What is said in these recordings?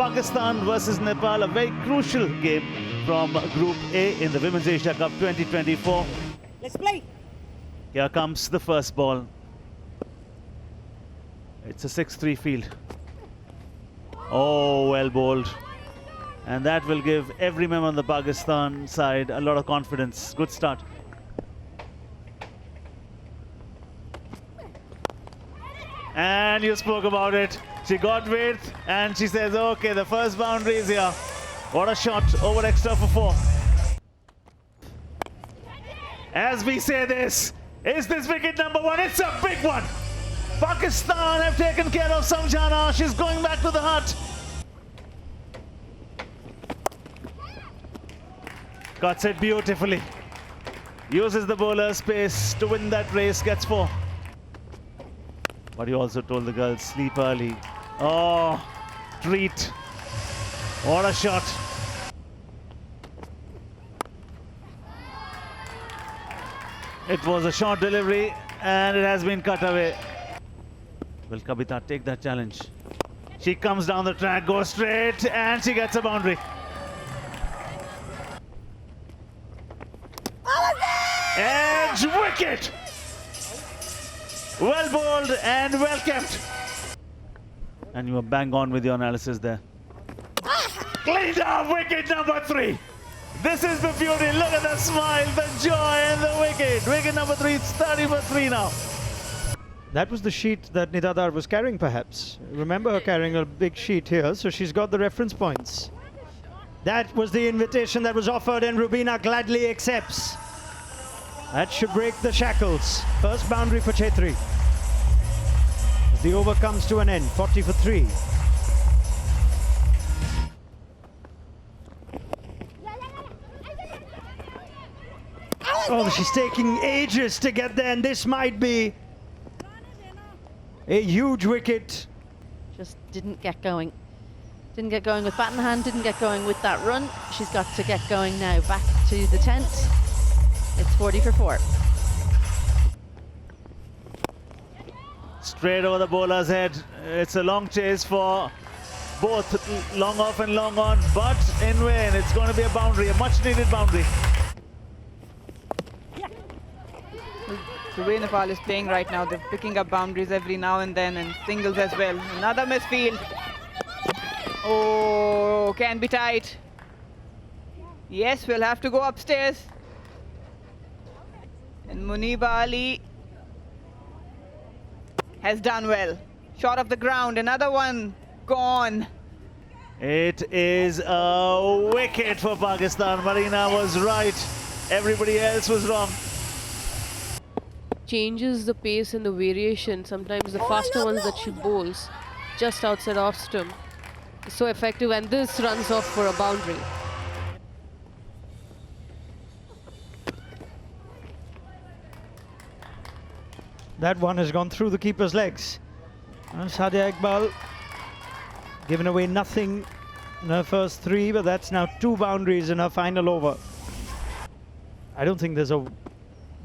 Pakistan versus Nepal, a very crucial game from Group A in the Women's Asia Cup 2024. Let's play. Here comes the first ball. It's a 6-3 field. Oh, well bowled. And that will give every member on the Pakistan side a lot of confidence. Good start. And you spoke about it. She got width and she says, okay, the first boundary is here. What a shot over extra for 4. As we say this, is this wicket number 1? It's a big one. Pakistan have taken care of Samjana. She's going back to the hut. Cuts it beautifully. Uses the bowler space to win that race, gets 4. But he also told the girls, sleep early. Oh, treat. What a shot. It was a short delivery and it has been cut away. Will Kavita take that challenge? She comes down the track, goes straight, and she gets a boundary. Edge wicket! Well bowled and well kept. And you were bang on with your analysis there. Cleaned up, wicket number 3. This is the beauty. Look at the smile, the joy, and the wicket. Wicket number 3, it's 30 for 3 now. That was the sheet that Nidadar was carrying, perhaps. Remember her carrying a big sheet here, so she's got the reference points. That was the invitation that was offered, and Rubina gladly accepts. That should break the shackles. First boundary for Chetri. As the over comes to an end, 40 for 3. Oh, she's taking ages to get there, and this might be a huge wicket. Just didn't get going. Didn't get going with bat in hand, didn't get going with that run. She's got to get going now. Back to the tent. It's 40 for 4. Straight over the bowler's head. It's a long chase for both long off and long on, but in vain. It's going to be a boundary, a much needed boundary. The way Nepal is playing right now, they're picking up boundaries every now and then, and singles as well. Another misfield. Oh, can be tight. Yes, we'll have to go upstairs. And Muniba Ali has done well. Shot off the ground, another one gone. It is a wicket for Pakistan. Marina was right. Everybody else was wrong. Changes the pace and the variation. Sometimes the faster ones that she bowls just outside off stump is so effective, and this runs off for a boundary. That one has gone through the keeper's legs. Sadia Iqbal given away nothing in her first 3, but that's now 2 boundaries in her final over. I don't think there's a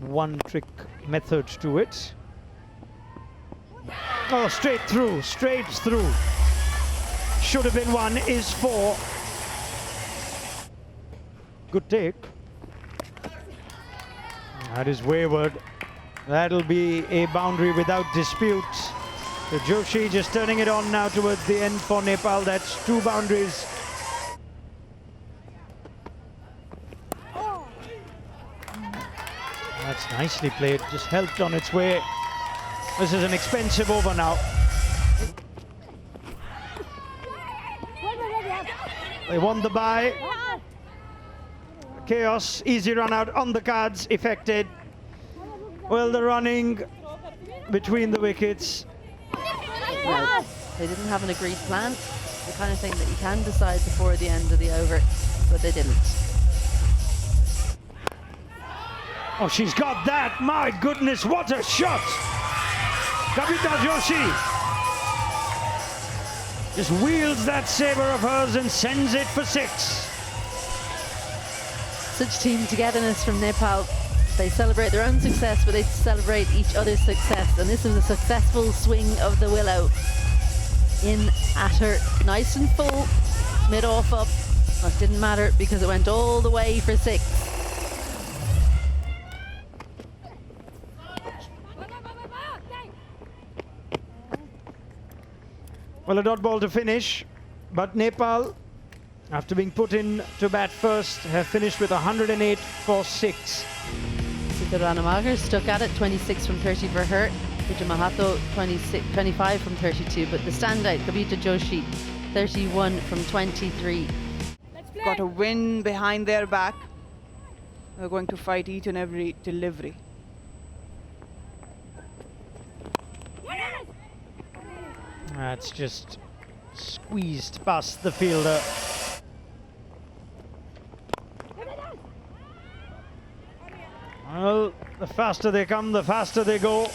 one-trick method to it. Oh, straight through, straight through. Should have been 1, is 4. Good take. That is wayward. That'll be a boundary without dispute. So Joshi just turning it on now towards the end for Nepal. That's 2 boundaries. That's nicely played, just helped on its way. This is an expensive over now. They won the bye. Chaos, easy run out on the cards, effected. Well, the running between the wickets. No, they didn't have an agreed plan. The kind of thing that you can decide before the end of the over, but they didn't. Oh, she's got that. My goodness, what a shot. Kavita Joshi just wields that saber of hers and sends it for 6. Such team togetherness from Nepal. They celebrate their own success, but they celebrate each other's success. And this is a successful swing of the willow. In at her, nice and full. mid-off up. Well, it didn't matter because it went all the way for 6. Well, a dot ball to finish, but Nepal, after being put in to bat first, have finished with 108 for 6. Sita Ranamagar stuck at it, 26 from 30 for her. Pooja Mahato, 25 from 32. But the standout, Kavita Joshi, 31 from 23. Got a win behind their back. They're going to fight each and every delivery. That's just squeezed past the fielder. Well, the faster they come, the faster they go.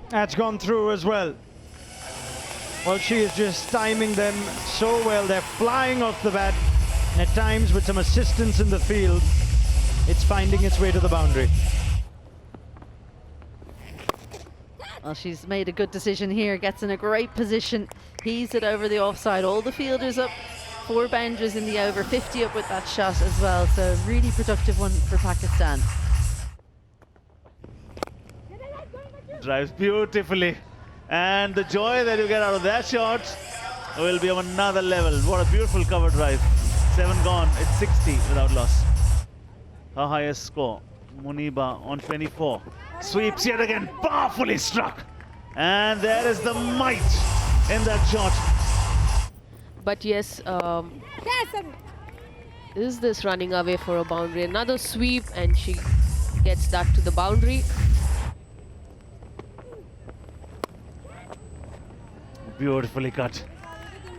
That's gone through as well. Well, she is just timing them so well. They're flying off the bat. And at times, with some assistance in the field, it's finding its way to the boundary. Well, she's made a good decision here, gets in a great position, heaves it over the offside. All the fielders up, 4 boundaries in the over, 50 up with that shot as well. So really productive one for Pakistan. Drives beautifully. And the joy that you get out of that shot will be on another level. What a beautiful cover drive. 7 gone, it's 60 without loss. Her highest score, Muniba on 24. Sweeps yet again, powerfully struck. And there is the might in that shot. But yes, is this running away for a boundary? Another sweep and she gets that to the boundary. Beautifully cut.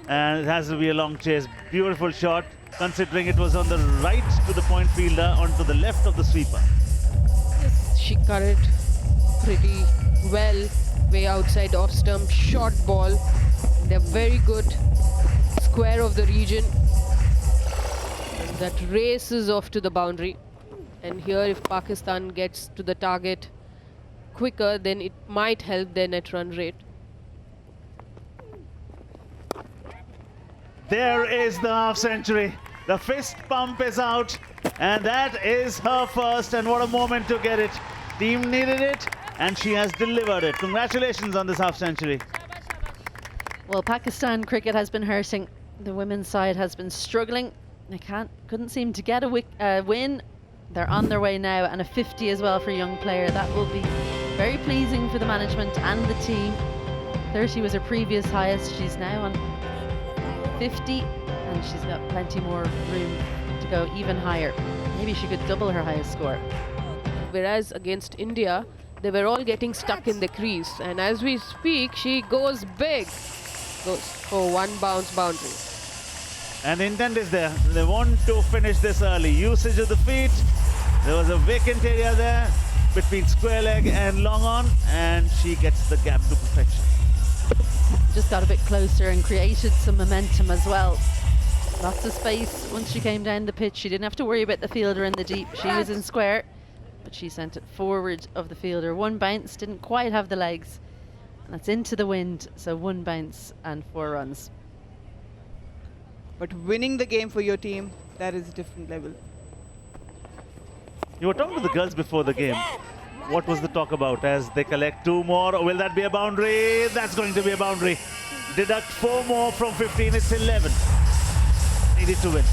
And it has to be a long chase. Beautiful shot, considering it was on the right to the point fielder, onto the left of the sweeper. Yes, she cut it pretty well, way outside off stump, short ball. They're very good square of the region. And that races off to the boundary. And here if Pakistan gets to the target quicker, then it might help their net run rate. There is the half century. The fist pump is out, and that is her first, and what a moment to get it. Team needed it, and she has delivered it. Congratulations on this half century. Well, Pakistan cricket has been hurting. The women's side has been struggling. They couldn't seem to get a win. They're on their way now, and a 50 as well for a young player. That will be very pleasing for the management and the team. 30 was her previous highest. She's now on 50, and she's got plenty more room to go even higher. Maybe she could double her highest score. Whereas against India, they were all getting stuck in the crease. And as we speak, she goes big. Goes for 1 bounce boundary. And the intent is there. They want to finish this early. Usage of the feet. There was a vacant area there between square leg and long on, and she gets the gap to perfection. Just got a bit closer and created some momentum as well. Lots of space once she came down the pitch. She didn't have to worry about the fielder in the deep. She was in square, but she sent it forward of the fielder. 1 bounce, didn't quite have the legs. And that's into the wind, so 1 bounce and 4 runs. But winning the game for your team, that is a different level. You were talking to the girls before the game. What was the talk about as they collect 2 more? Will that be a boundary? That's going to be a boundary. Deduct 4 more from 15, it's 11. Needed to win.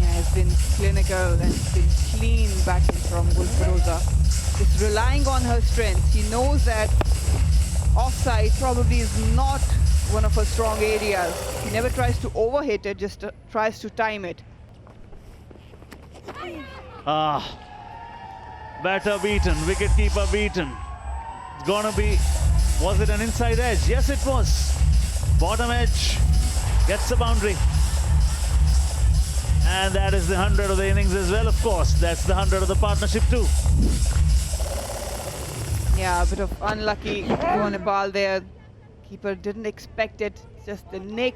Yeah, it's been clinical and it's been clean batting from Gulfaroza. Just relying on her strength. She knows that offside probably is not one of her strong areas. She never tries to overhit it, just tries to time it. Batter beaten, wicketkeeper beaten. It's gonna be, was it an inside edge? Yes, it was. Bottom edge gets the boundary. And that is the 100 of the innings as well, of course. That's the 100 of the partnership too. Yeah, a bit of unlucky for Nepal there. Keeper didn't expect it, just the nick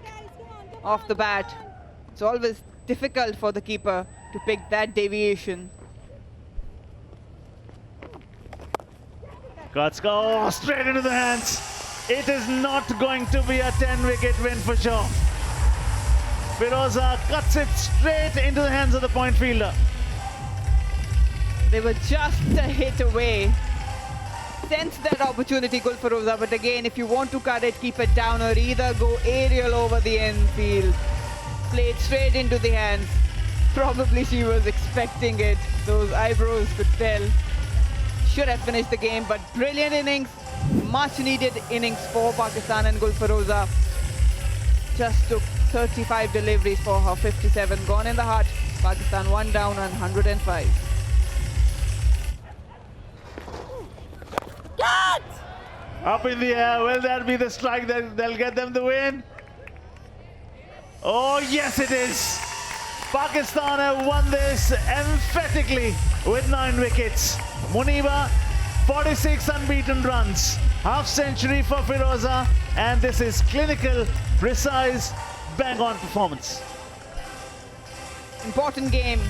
off the bat. It's always difficult for the keeper to pick that deviation. Cuts go straight into the hands. It is not going to be a 10-wicket win for sure. Firoza cuts it straight into the hands of the point fielder. They were just a hit away. Sensed that opportunity, Gulfaroza, but again, if you want to cut it, keep it down or either go aerial over the infield. Play it straight into the hands. Probably she was expecting it. Those eyebrows could tell. Should have finished the game, but brilliant innings. Much needed innings for Pakistan and Gulfaroza. Just took 35 deliveries for her 57 gone in the heart. Pakistan 1 down on 105. Up in the air, will that be the strike that'll get them the win? Oh yes it is! Pakistan have won this emphatically with 9 wickets. Muniba, 46 unbeaten runs, half century for Firoza, and this is clinical, precise, bang-on performance. Important game.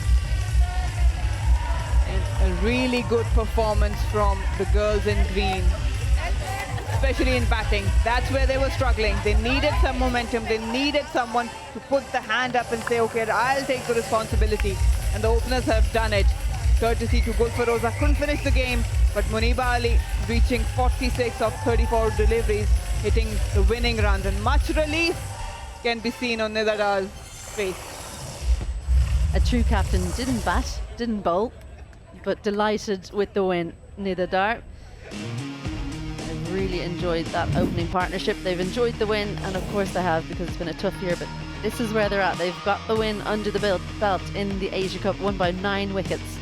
And a really good performance from the girls in green. Especially in batting. That's where they were struggling. They needed some momentum. They needed someone to put the hand up and say, okay, I'll take the responsibility. And the openers have done it. Courtesy to Gulfaroza. Couldn't finish the game, but Muniba Ali reaching 46 of 34 deliveries, hitting the winning runs. And much relief can be seen on Nidadar's face. A true captain, didn't bat, didn't bowl, but delighted with the win, Nidadar. I've really enjoyed that opening partnership. They've enjoyed the win, and of course they have, because it's been a tough year, but this is where they're at. They've got the win under the belt in the Asia Cup, won by 9 wickets.